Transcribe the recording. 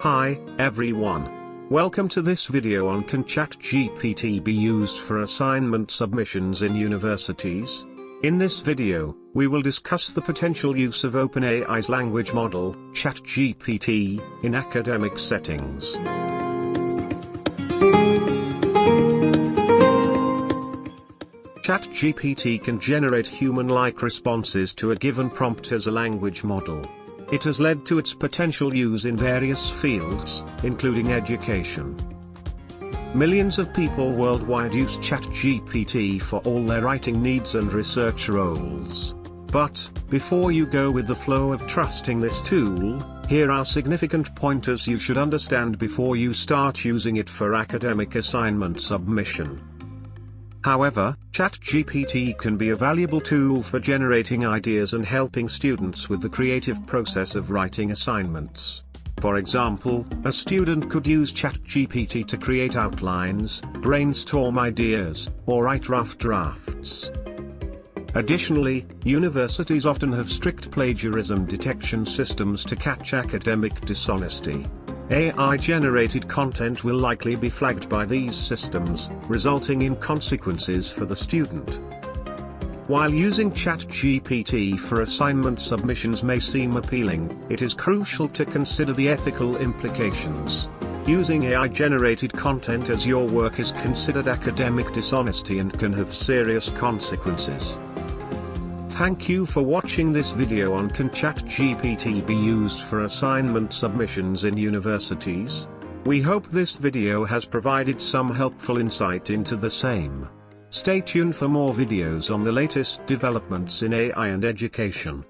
Hi, everyone. Welcome to this video on Can ChatGPT be used for assignment submissions in universities? In this video, we will discuss the potential use of OpenAI's language model, ChatGPT, in academic settings. ChatGPT can generate human-like responses to a given prompt as a language model. It has led to its potential use in various fields, including education. Millions of people worldwide use ChatGPT for all their writing needs and research roles. But, before you go with the flow of trusting this tool, here are significant pointers you should understand before you start using it for academic assignment submission. However, ChatGPT can be a valuable tool for generating ideas and helping students with the creative process of writing assignments. For example, a student could use ChatGPT to create outlines, brainstorm ideas, or write rough drafts. Additionally, universities often have strict plagiarism detection systems to catch academic dishonesty. AI-generated content will likely be flagged by these systems, resulting in consequences for the student. While using ChatGPT for assignment submissions may seem appealing, it is crucial to consider the ethical implications. Using AI-generated content as your work is considered academic dishonesty and can have serious consequences. Thank you for watching this video on Can ChatGPT be used for assignment submissions in universities? We hope this video has provided some helpful insight into the same. Stay tuned for more videos on the latest developments in AI and education.